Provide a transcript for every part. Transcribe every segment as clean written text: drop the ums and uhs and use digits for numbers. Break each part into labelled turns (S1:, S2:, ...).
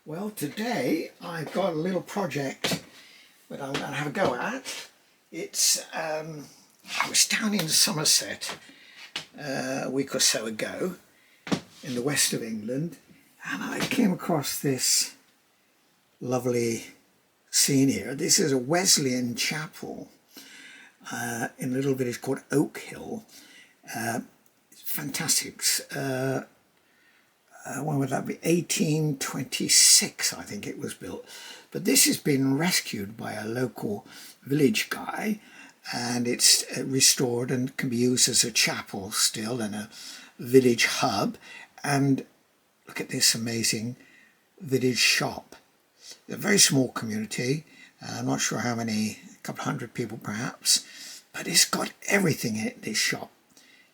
S1: Well, today I've got a little project that I'm going to have a go at. I was down in Somerset a week or so ago in the west of England, and I came across this lovely scene here. This is a Wesleyan chapel in a little village called Oak Hill. It's fantastic. When would that be? 1826, I think it was built. But this has been rescued by a local village guy, and it's restored and can be used as a chapel still and a village hub. And look at this amazing village shop. A very small community. I'm not sure how many, a couple hundred people perhaps, but it's got everything in it, this shop.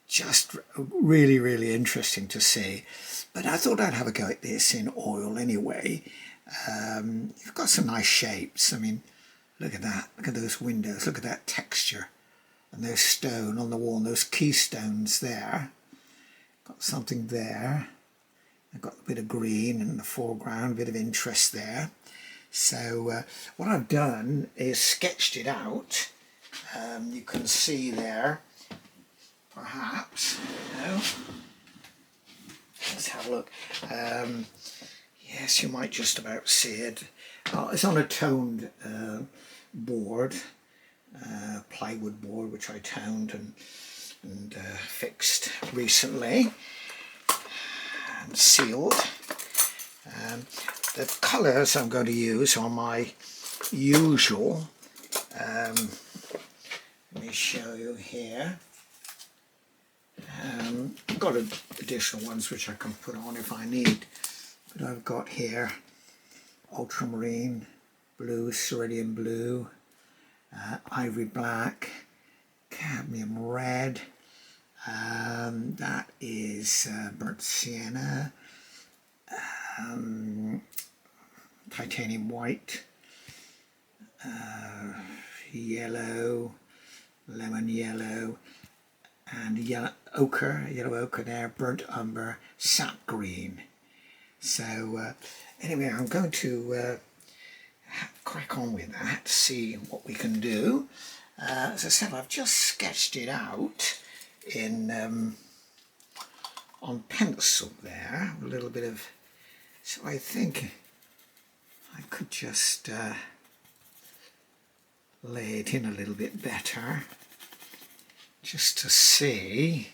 S1: Just really, really interesting to see. But I thought I'd have a go at this in oil anyway. You've got some nice shapes. I mean, look at that. Look at those windows. Look at that texture. And there's stone on the wall, and those keystones there. Got something there. I've got a bit of green in the foreground, a bit of interest there. So what I've done is sketched it out. You can see there, perhaps, let's have a look. Yes, you might just about see it. It's on a toned board, plywood board, which I toned and fixed recently and sealed. The colours I'm going to use are my usual. Let me show you here. I've got additional ones which I can put on if I need, but I've got here ultramarine blue, cerulean blue, ivory black, cadmium red, that is burnt sienna, titanium white, yellow, lemon yellow, and yellow ochre there, burnt umber, sap green. So anyway, I'm going to crack on with that, see what we can do. As I said, I've just sketched it out in on pencil there, a little bit of, so I think I could just lay it in a little bit better, just to see.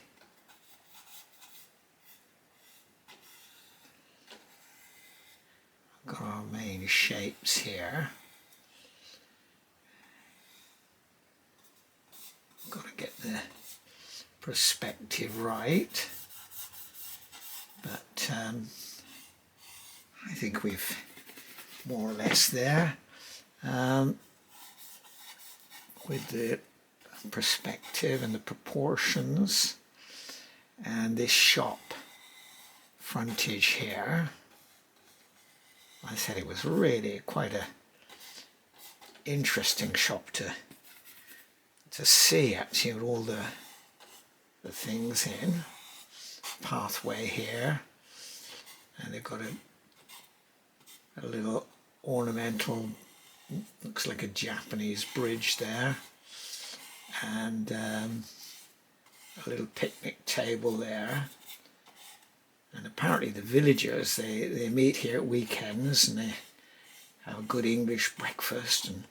S1: I've got our main shapes here. Got to get the perspective right, but I think we've more or less there with the perspective and the proportions and this shop frontage here. I said it was really quite a interesting shop to see, actually, with all the things in. Pathway here, and they've got a little ornamental, looks like a Japanese bridge there, and a little picnic table there. And apparently the villagers, they meet here at weekends and they have a good English breakfast and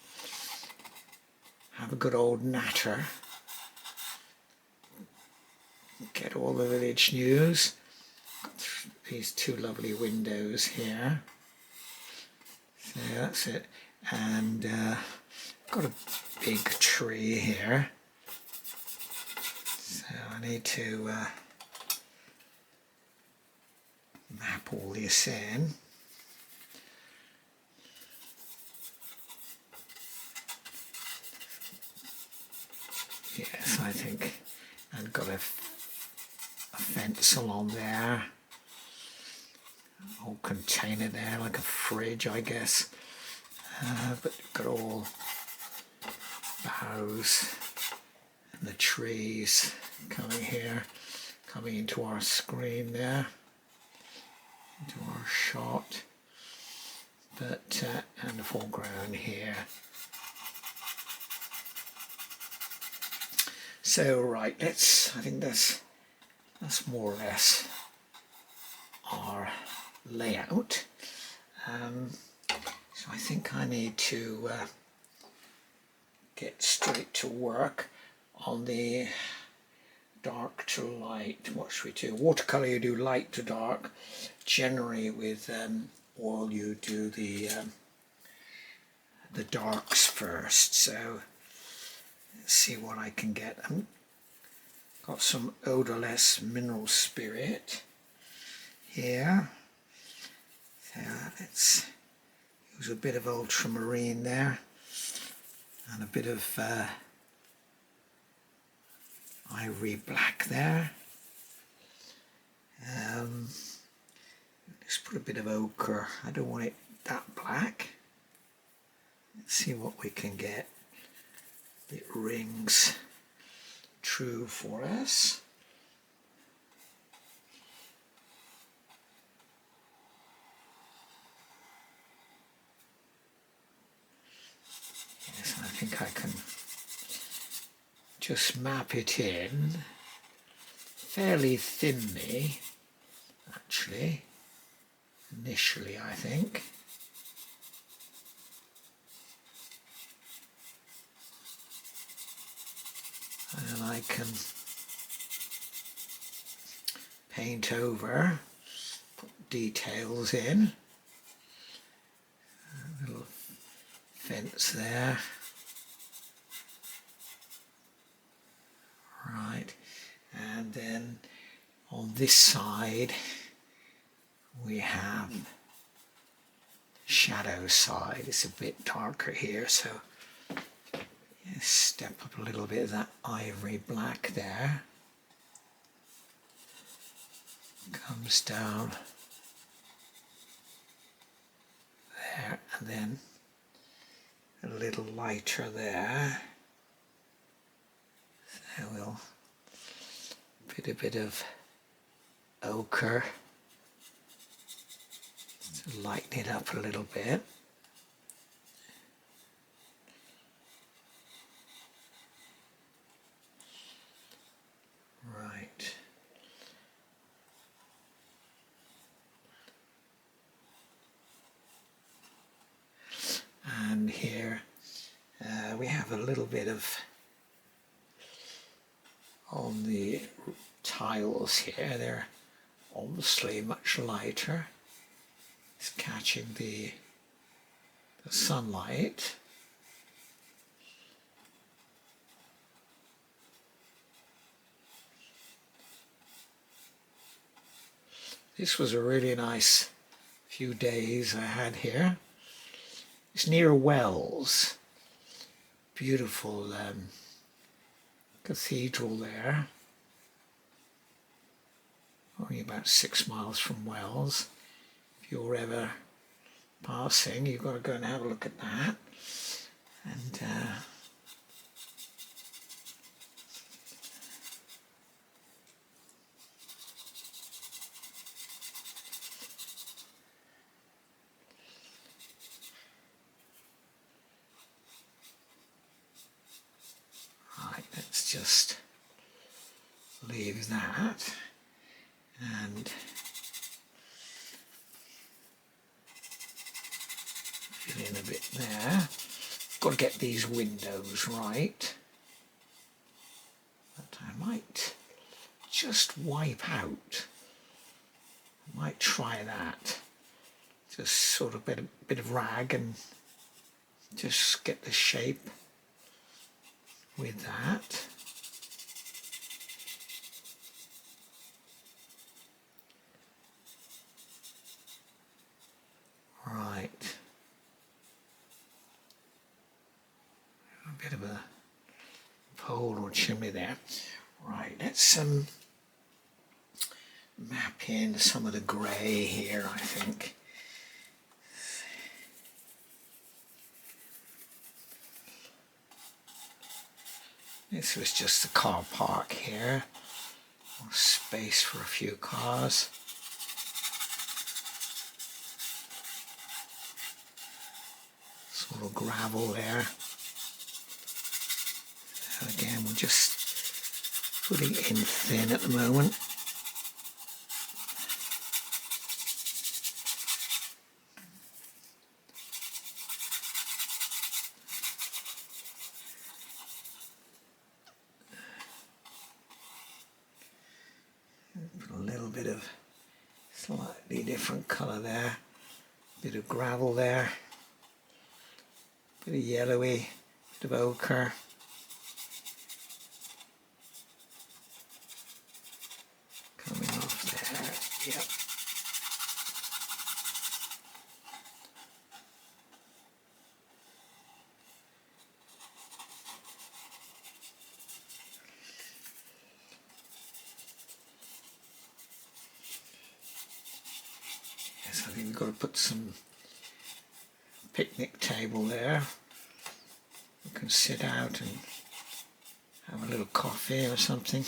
S1: have a good old natter, get all the village news. Got these two lovely windows here. So that's it. And got a big tree here. So I need to map all this in. Yes, I think I've got a fence along there, whole container there, like a fridge, I guess. But you've got all boughs and the trees coming here, coming into our screen there, into our shot. but and the foreground here. So right, I think that's more or less our layout. So I think I need to get straight to work on the dark to light. What should we do? Watercolor, you do light to dark. Generally with oil you do the darks first. So let's see what I can get. Got some odorless mineral spirit here. So let's use a bit of ultramarine there and a bit of ivory black there. Let's put a bit of ochre. I don't want it that black. Let's see what we can get. It rings true for us. Yes, I think I can just map it in fairly thinly, actually, initially, I think. And I can paint over, put details in, a little fence there. Right, and then on this side we have the shadow side. It's a bit darker here, so step up a little bit of that ivory black there. Comes down there, and then a little lighter there. So we'll put a bit of ochre to lighten it up a little bit. Right. And here we have a little bit of, on the tiles here, they're obviously much lighter. It's catching the sunlight. This was a really nice few days I had here. It's near Wells. Beautiful cathedral there. Only about 6 miles from Wells. If you're ever passing, you've got to go and have a look at that. And right, let's just leave that and fill in a bit there. Got to get these windows right, but I might just wipe out. I might try that. Just sort of bit of rag and just get the shape with that. Right. A bit of a pole or chimney there. Right, let's map in some of the grey here, I think. This was just the car park here. More space for a few cars. little gravel there. So again, we're just putting it in thin at the moment. Put a little bit of slightly different colour there. Bit of gravel there. Bit of yellowy, bit of ochre. Coming off there, yep. Yes, I think we've got to put some picnic table there. We can sit out and have a little coffee or something.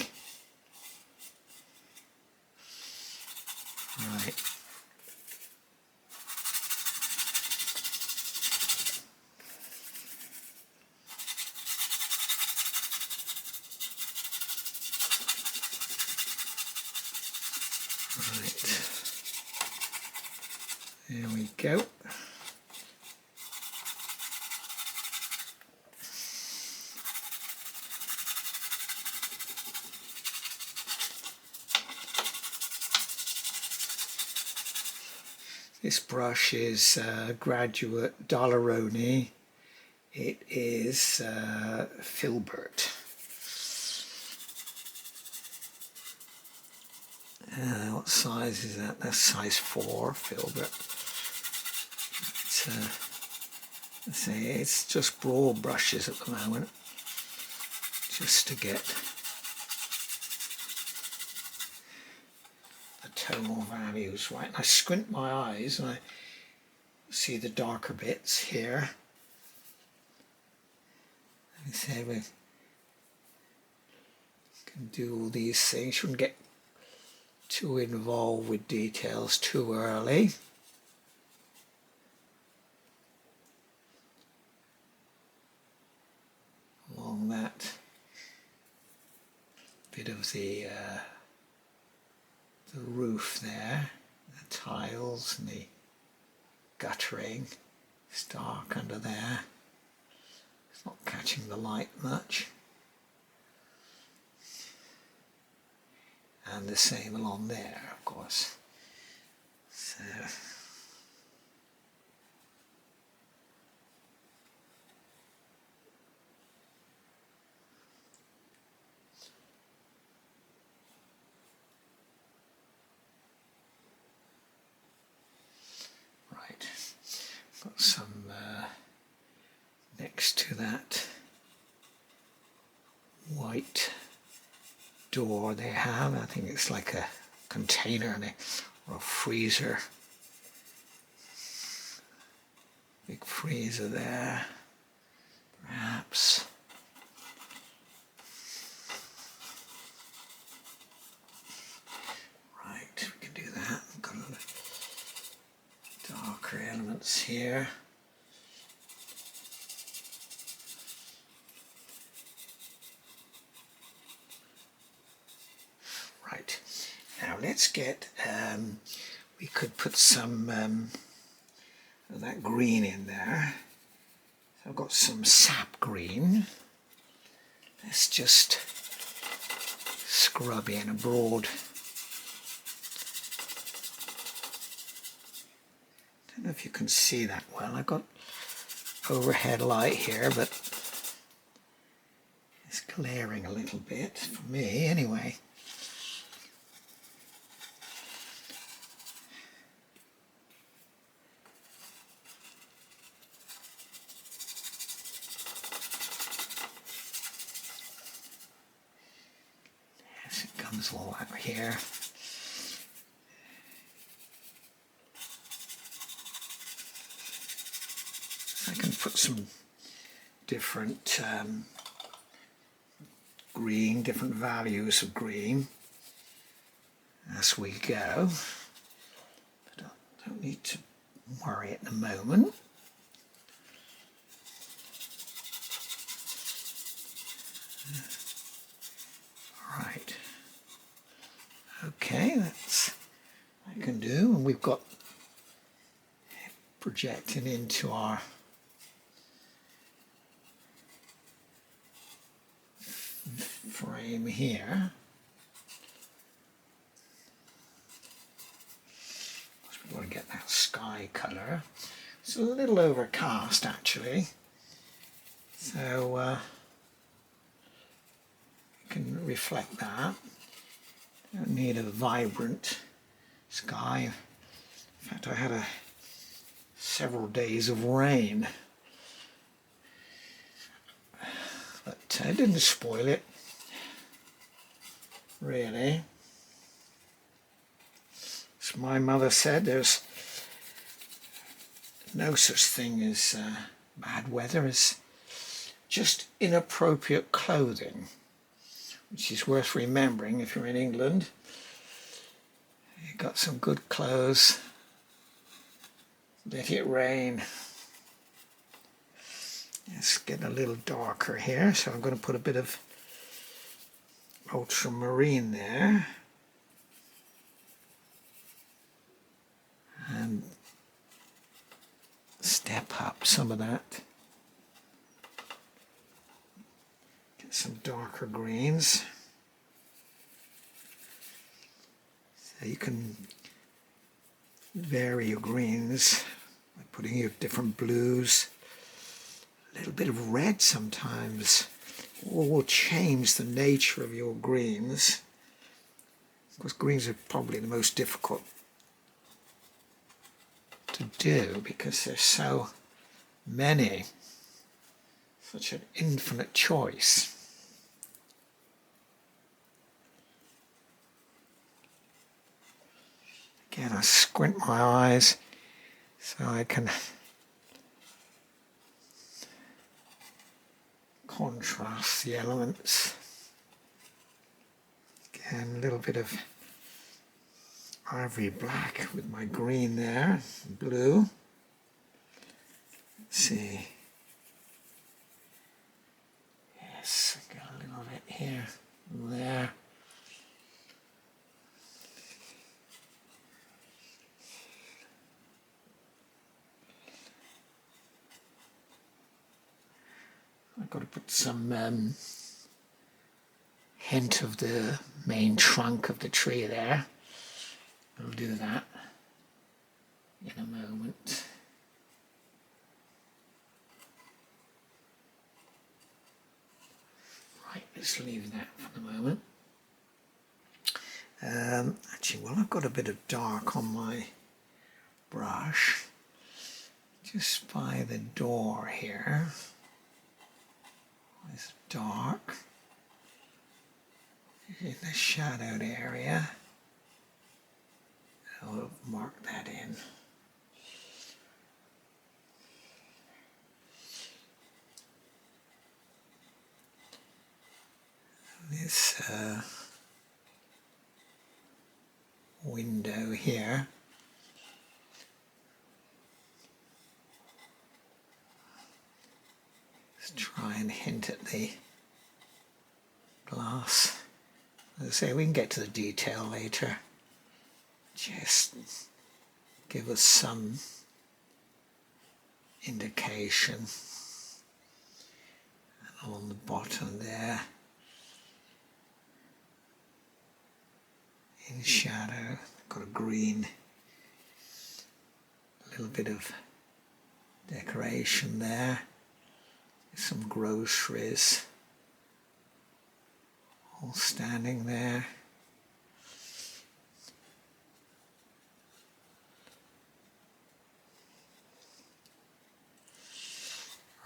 S1: Right. Right. There we go. This brush is Graduate Daler-Rowney. It is Filbert. What size is that? That's size 4, Filbert. It's just broad brushes at the moment, just to get the tonal values right. And I squint my eyes and I see the darker bits here. Let me say we can do all these things. Shouldn't get too involved with details too early. Along that bit of the roof there, the tiles and the guttering. It's dark under there. It's not catching the light much. And the same along there, of course. So right, got some next to that white door they have. I think it's like a container or a freezer. Big freezer there, perhaps. Right, we can do that. We've got a lot of darker elements here. Right, now let's get, we could put some of that green in there. So I've got some sap green. Let's just scrub in a broad. Don't know if you can see that well. I've got overhead light here, but it's glaring a little bit for me anyway. Yes, it comes all out here. I can put some different green, different values of green as we go, but I don't need to worry at the moment. Right. Okay, that's I can do, and we've got projecting into our frame here. We want to get that sky colour. It's a little overcast actually, so you can reflect that. Don't need a vibrant sky. In fact, I had several days of rain, but it didn't spoil it, really. As my mother said, there's no such thing as bad weather, as just inappropriate clothing, which is worth remembering if you're in England. You've got some good clothes, let it rain. It's getting a little darker here, so I'm going to put a bit of ultramarine there. And step up some of that. Get some darker greens. So you can vary your greens by putting your different blues. A little bit of red sometimes will change the nature of your greens. Of course, greens are probably the most difficult to do because there's so many, such an infinite choice. Again, I squint my eyes so I can contrast the elements. Again, a little bit of ivory black with my green there, blue. Let's see. Yes, I got a little bit here and there. I've got to put some hint of the main trunk of the tree there. I'll do that in a moment. Right, let's leave that for the moment. Actually, well, I've got a bit of dark on my brush, just by the door here. It's dark in the shadowed area. I'll mark that in. This window here, let's try and hint at the glass. As I say, we can get to the detail later. Just give us some indication. And on the bottom there, in shadow, got a green, a little bit of decoration there, some groceries all standing there.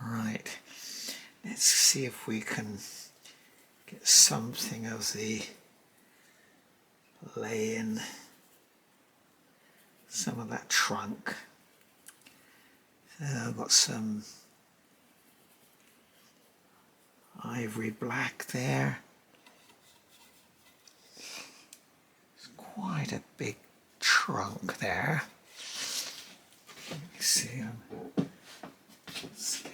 S1: Right, let's see if we can get something of the lay in some of that trunk. I've got some ivory black there. It's quite a big trunk there. Let me see. Let's get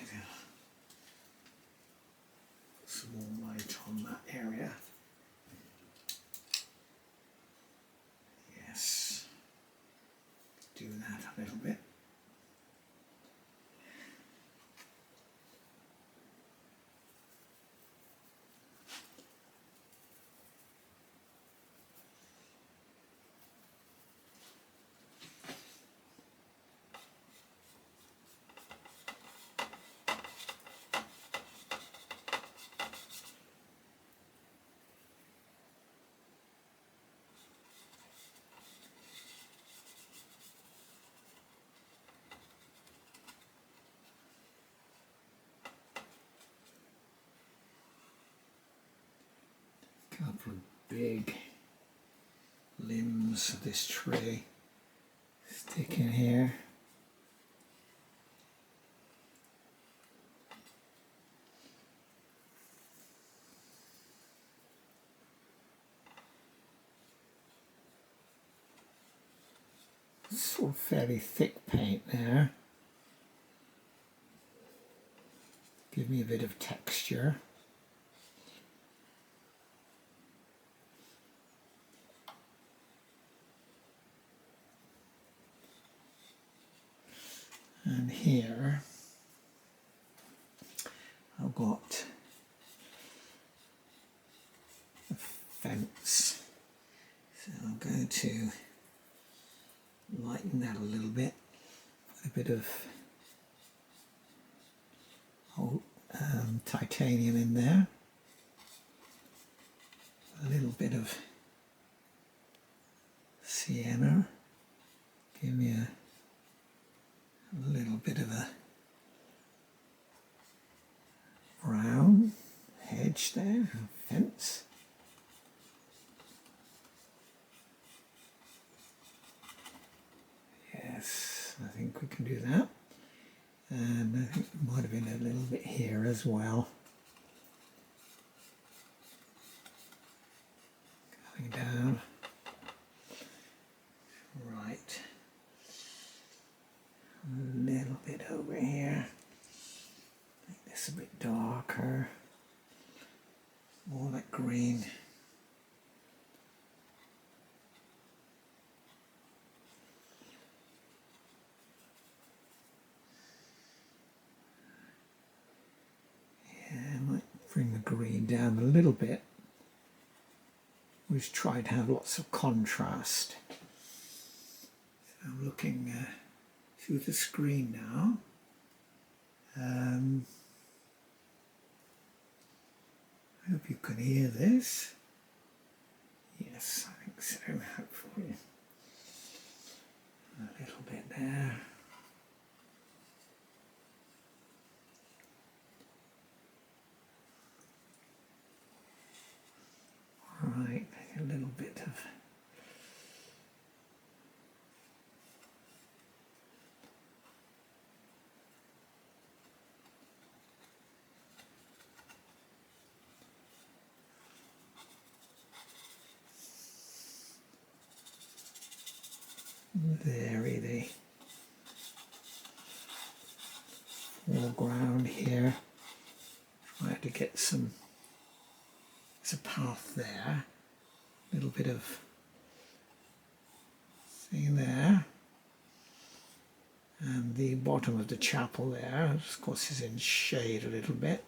S1: some more light on. area. Yes, do that a little bit. Couple of big limbs of this tree stick in here. Sort of fairly thick paint there. Give me a bit of texture. And here I've got a fence, so I'm going to lighten that a little bit, put a bit of titanium in there, a little bit of sienna, give me a little bit of a brown hedge there, a fence. Yes, I think we can do that. And I think there might have been a little bit here as well. Going down. Right. A little bit over here. Make this a bit darker. More like green. Bring the green down a little bit. We've tried to have lots of contrast. So I'm looking through the screen now. I hope you can hear this. Yes, I think so, hopefully. A little bit there. Right, a little bit of vary the foreground here. Try to get some, there's a path there, a little bit of, see there, and the bottom of the chapel there, of course, is in shade a little bit,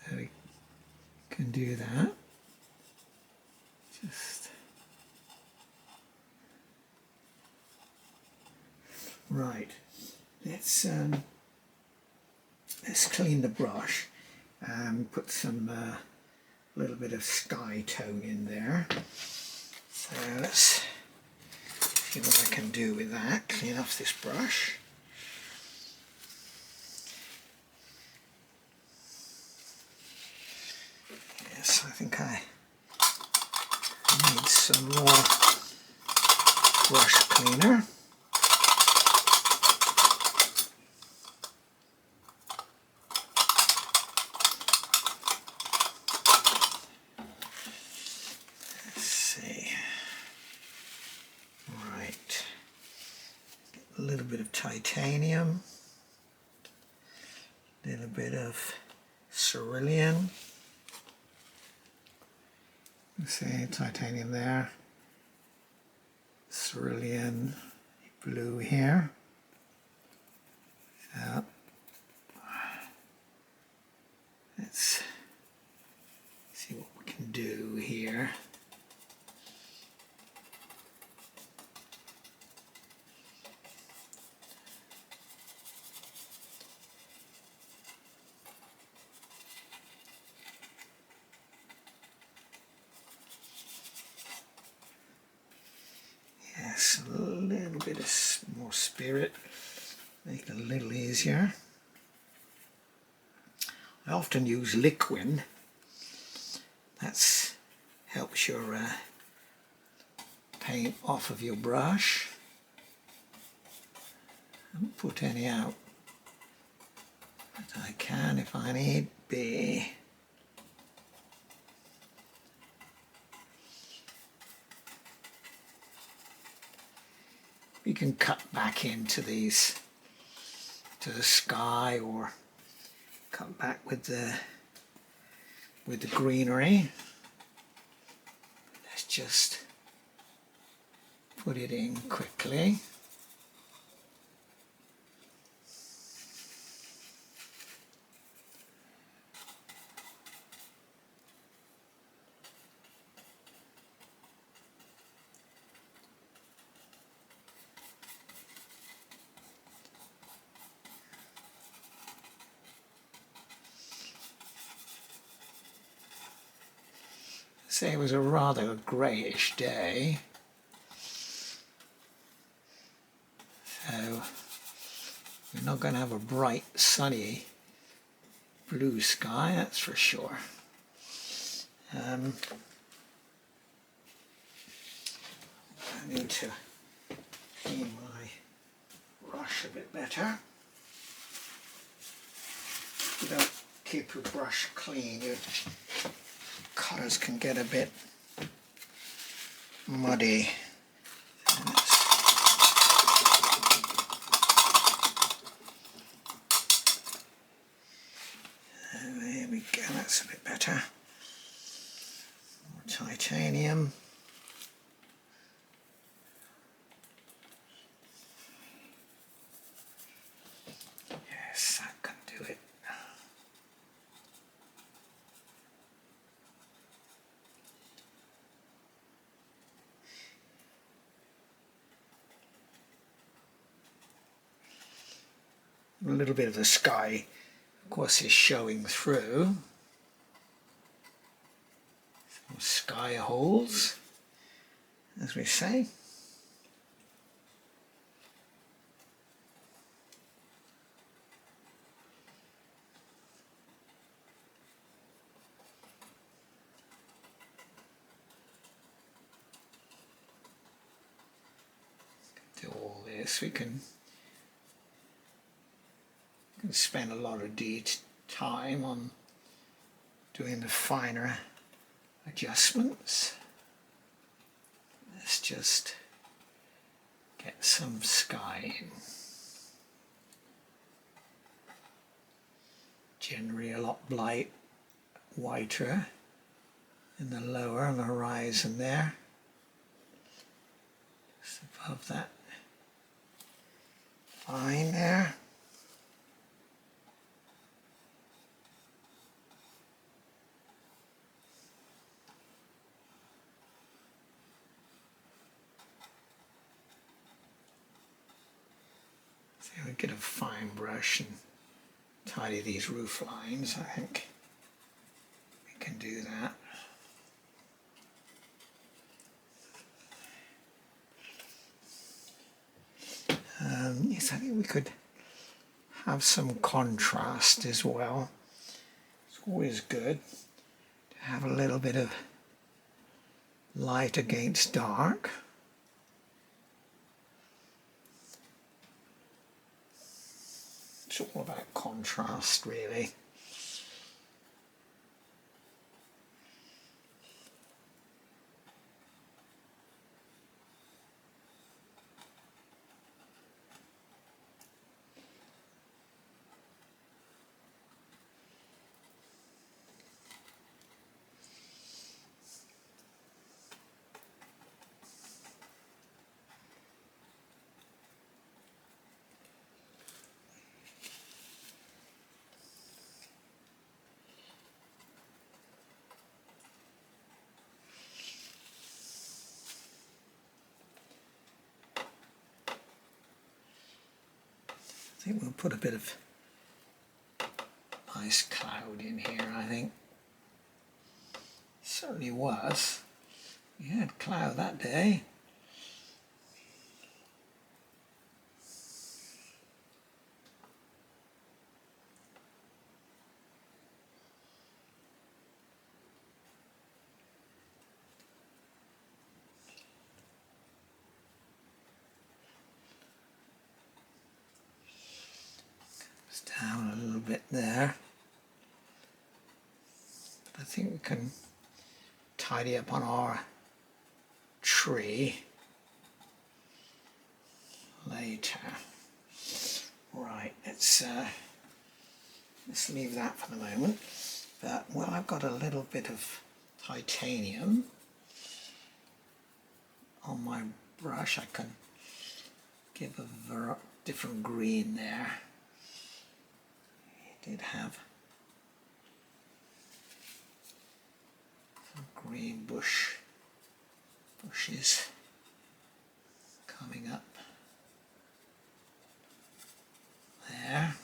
S1: so we can do that. Just right. Let's clean the brush and put some little bit of sky tone in there. So let's see what I can do with that. Clean off this brush. Yes, I think I need some more brush cleaner. A little bit of titanium, a little bit of cerulean, You see titanium there, cerulean blue here. So let's see what we can do here. Yes, a little bit of more spirit, make it a little easier. I often use liquid. That helps your paint off of your brush. I don't put any out, but I can if I need be. You can cut back into these to the sky, or cut back with the greenery. Let's just put it in quickly. Say it was a rather greyish day, so we're not going to have a bright sunny blue sky, that's for sure. I need to clean my brush a bit better. If you don't keep your brush clean, your colours can get a bit muddy. There we go, that's a bit better. More titanium. Yes, that can do it. A little bit of the sky, of course, is showing through. Some sky holes, as we say. Do all this, we can spend a lot of time on doing the finer adjustments. Let's just get some sky in. Generally a lot whiter in the lower on the horizon there, just above that line there. So we get a fine brush and tidy these roof lines. I think we can do that. Yes, I think we could have some contrast as well. It's always good to have a little bit of light against dark. It's all about contrast, really. think we'll put a bit of nice cloud in here, I think. Certainly was. We had cloud that day. Down a little bit there. But I think we can tidy up on our tree later. Right, let's leave that for the moment. But well, I've got a little bit of titanium on my brush. I can give a different green there. Did have some green bushes coming up there,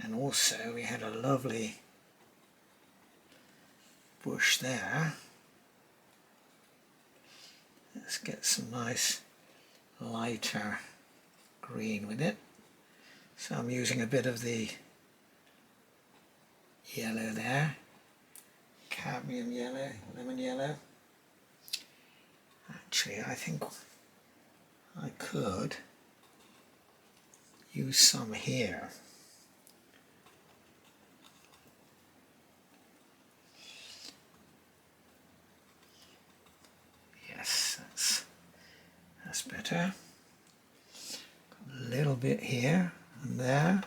S1: and also we had a lovely bush there. Let's get some nice lighter green with it. So I'm using a bit of the yellow there, cadmium yellow, lemon yellow. Actually, I think I could use some here. Yes, that's better. Got a little bit here. And there.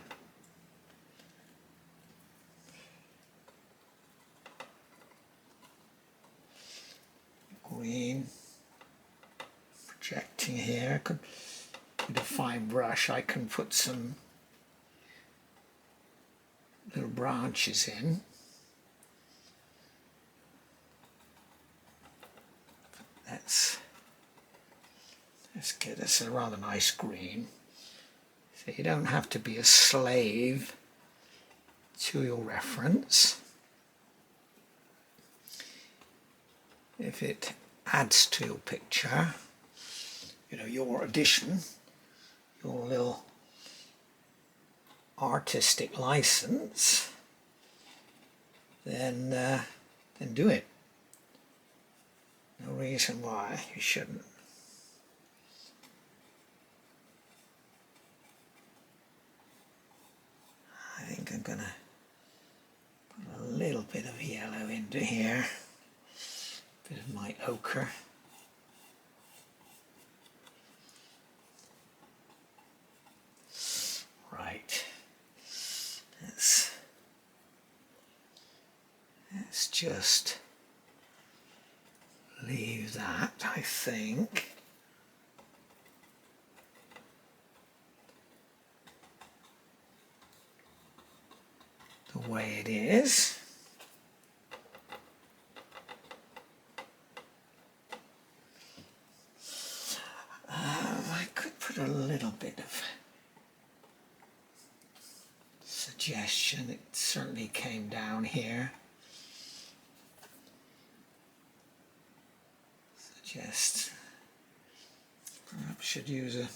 S1: Green. Projecting here. With a fine brush I can put some little branches in. Let's get us a rather nice green. So you don't have to be a slave to your reference. If it adds to your picture, you know, your addition, your little artistic license, then do it. No reason why you shouldn't. I think I'm gonna put a little bit of yellow into here, a bit of my ochre. Right, let's just leave that, I think. The way it is. I could put a little bit of suggestion. It certainly came down here. Suggest perhaps should use a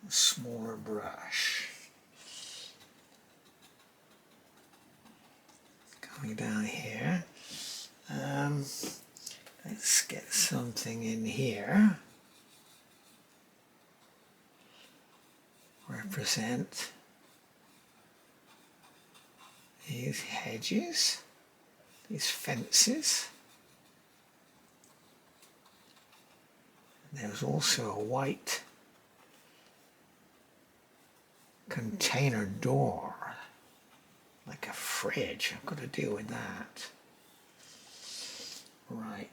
S1: smaller brush. Coming down here, let's get something in here. Represent these hedges, these fences. There's also a white container door, like a fridge. I've got to deal with that. Right.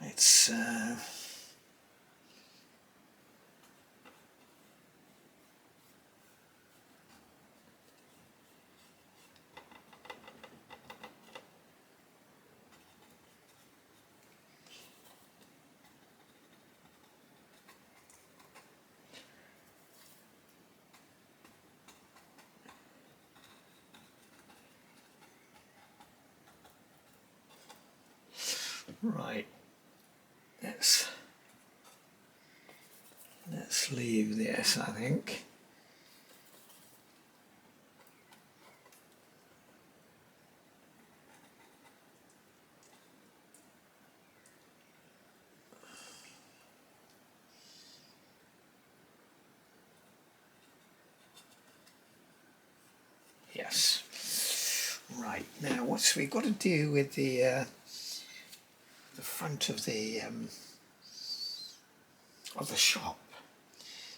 S1: Let's Right, let's leave this, I think. Yes. Right, now what's we got to do with the front of the shop?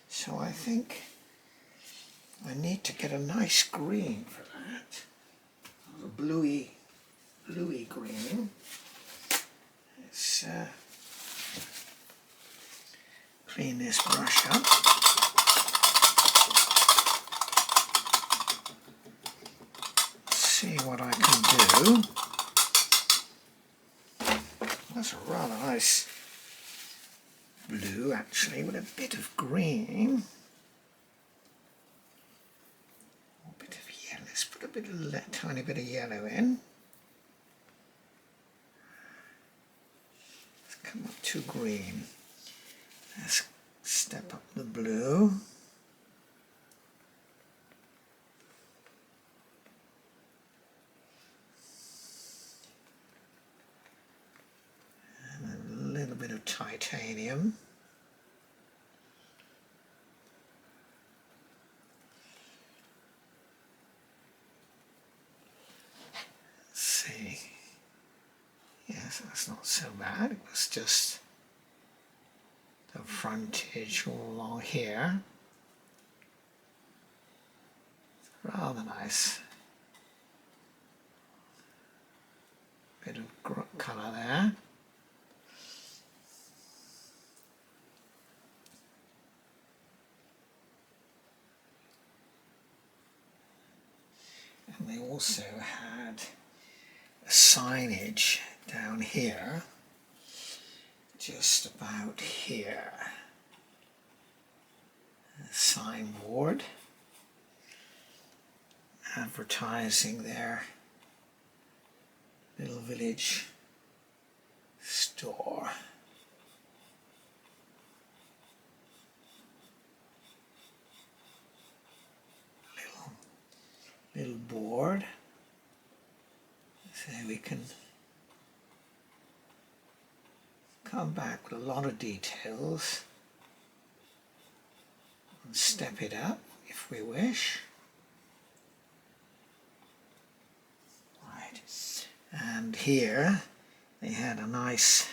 S1: So I think I need to get a nice green for that. A bluey green. Let's clean this brush up. See what I can do. That's a rather nice blue actually, with a bit of green. A bit of yellow. Let's put a bit of tiny bit of yellow in. Let's come up too green. Let's step up the blue. Bit of titanium. Let's see. Yes, that's not so bad. It was just the frontage all along here. Rather nice. Bit of colour there. And they also had a signage down here, just about here. A signboard advertising their little village store. Little board, so we can come back with a lot of details and step it up if we wish. Right, and here they had a nice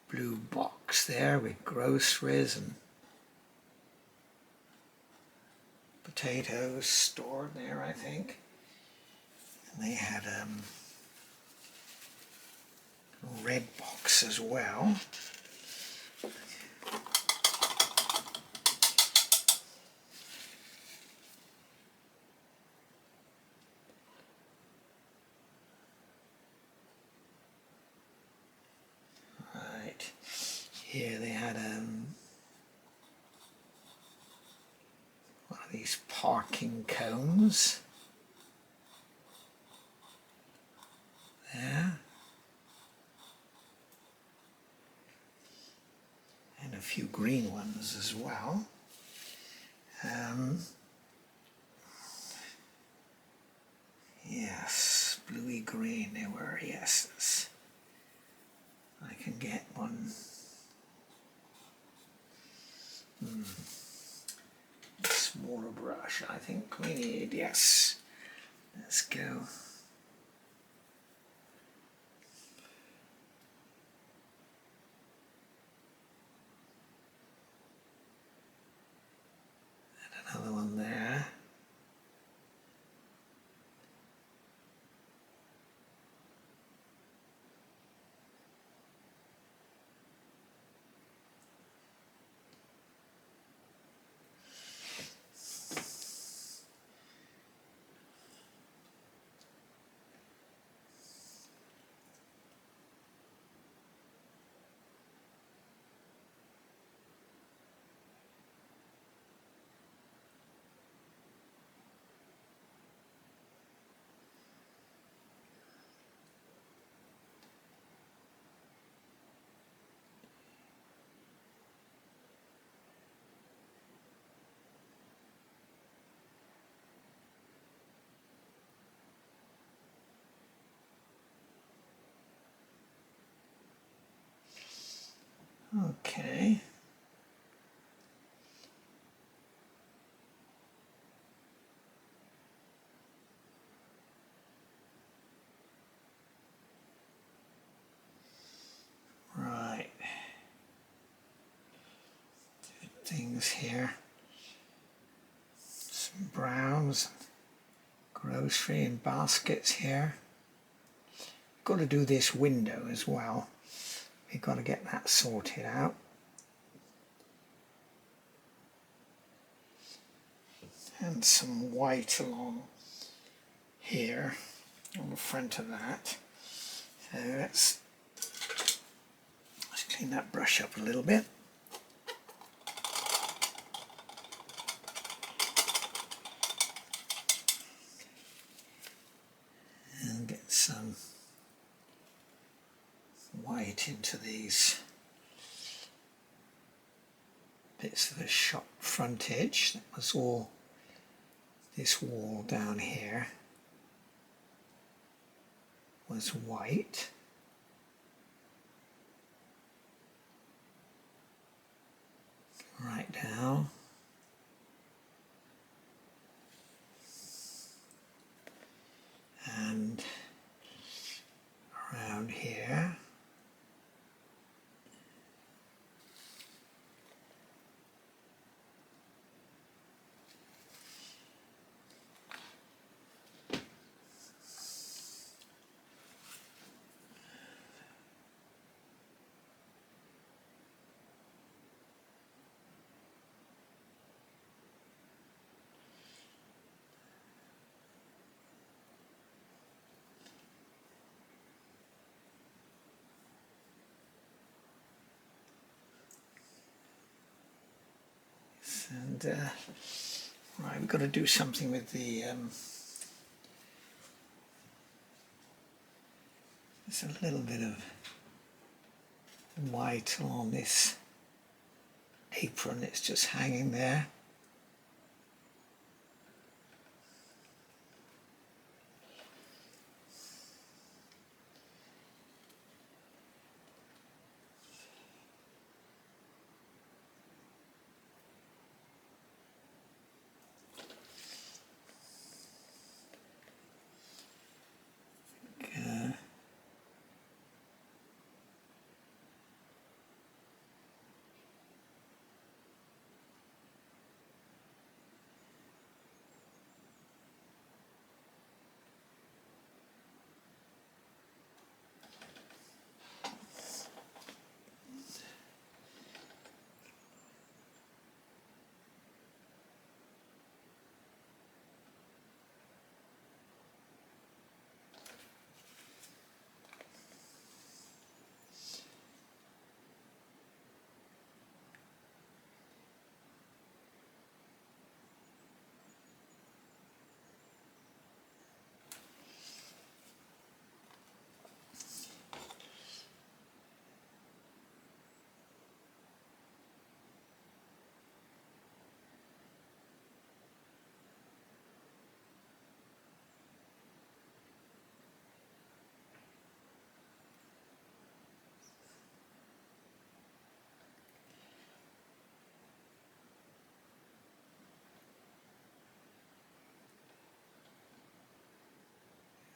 S1: blue box there with groceries and potatoes stored there, I think. And they had a red box as well. Right, here they had one of these parking cones there, and a few green ones as well. Yes, bluey green they were, yes. I can get one. Smaller brush, I think we need, yes. Let's go. And another one there. Okay. Right. Things here. Some browns, grocery and baskets here. Got to do this window as well. We've got to get that sorted out. And some white along here on the front of that. So let's clean that brush up a little bit. And get some white into these bits of the shop frontage. That was all this wall down here was white. Right down. And around here. And right, we've got to do something with the there's a little bit of white on this apron. It's just hanging there.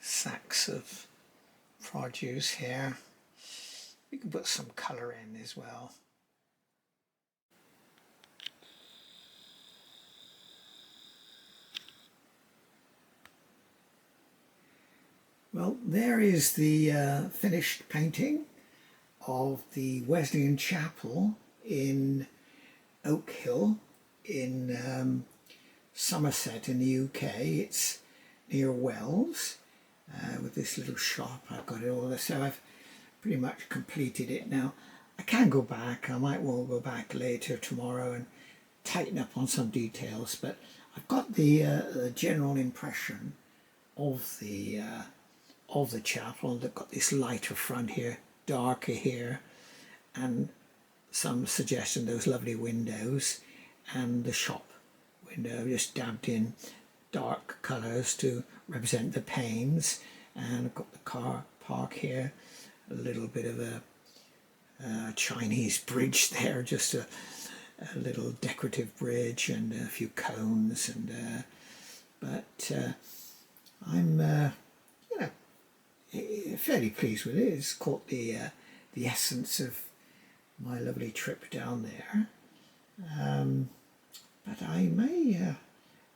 S1: Sacks of produce here. We can put some colour in as well. Well, there is the finished painting of the Wesleyan Chapel in Oak Hill in Somerset in the UK. It's near Wells with this little shop. I've got it all there, so I've pretty much completed it now. I can go back. I might well go back later tomorrow and tighten up on some details, but I've got the general impression of the chapel. They've got this lighter front here, darker here, and some suggestion those lovely windows, and the shop window just dabbed in dark colours to represent the panes. And I've got the car park here, a little bit of a Chinese bridge there, just a little decorative bridge and a few cones, and but I'm you know, fairly pleased with it. It's caught the essence of my lovely trip down there. But I may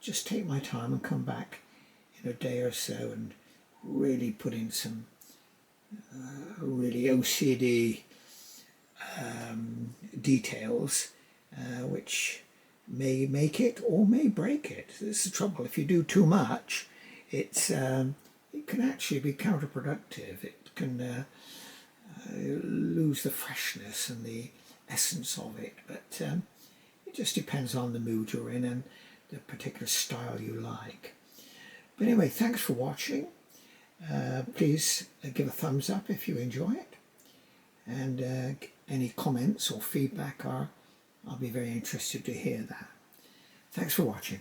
S1: just take my time and come back in a day or so and really put in some really OCD details, which may make it or may break it. This is the trouble. If you do too much, it can actually be counterproductive. It can lose the freshness and the essence of it. But it just depends on the mood you're in and the particular style you like. But anyway, thanks for watching. Please give a thumbs up if you enjoy it, and any comments or feedback I'll be very interested to hear that. Thanks for watching.